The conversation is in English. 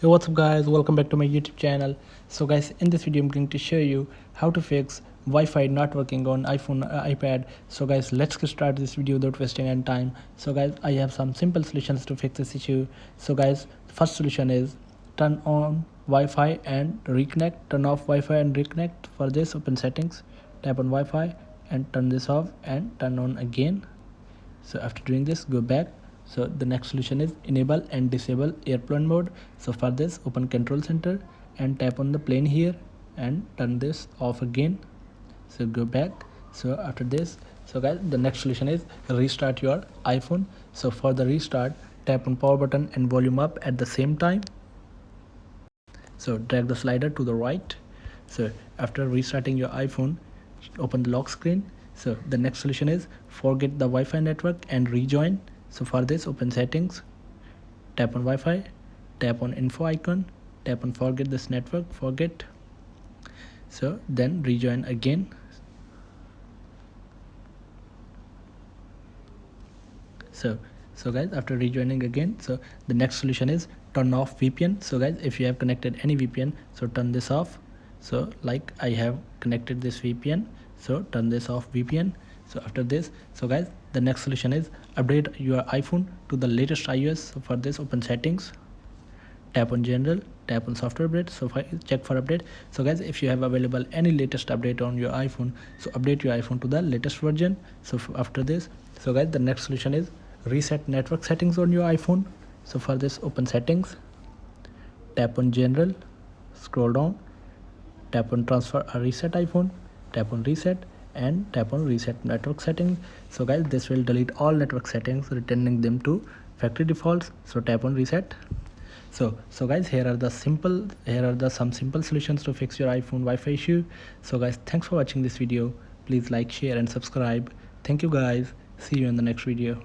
Hey, what's up guys, welcome back to my YouTube channel. So guys, in this video I'm going to show you how to fix Wi-Fi not working on iPhone iPad. So guys, let's get started this video without wasting any time. So guys, I have some simple solutions to fix this issue. So guys, first solution is turn on Wi-Fi and reconnect. Turn off Wi-Fi and reconnect. For this, open settings, tap on Wi-Fi and turn this off and turn on again. So after doing this, go back. So the next solution is enable and disable airplane mode. So for this, open control center and tap on the plane here and turn this off again. So go back. So after this, so guys, the next solution is restart your iPhone. So for the restart, tap on power button and volume up at the same time. So drag the slider to the right. So after restarting your iPhone, open the lock screen. So the next solution is forget the Wi-Fi network and rejoin. So for this, open settings, tap on Wi-Fi, tap on info icon, tap on forget this network, forget. So then rejoin again. So guys, after rejoining again, so the next solution is turn off VPN. So guys, if you have connected any VPN, so turn this off. So like I have connected this VPN, so turn this off VPN. So after this, so guys, the next solution is update your iPhone to the latest iOS. So for this, open settings, tap on general, tap on software update. So check for update. So guys, if you have available any latest update on your iPhone, so update your iPhone to the latest version. So after this, so guys, the next solution is reset network settings on your iPhone. So for this, open settings, tap on general, scroll down, tap on transfer or reset iPhone, tap on reset and tap on reset network settings. So guys, this will delete all network settings, returning them to factory defaults. So tap on reset. So guys, here are some simple solutions to fix your iPhone Wi-Fi issue. So guys, thanks for watching this video. Please like, share and subscribe. Thank you guys. See you in the next video.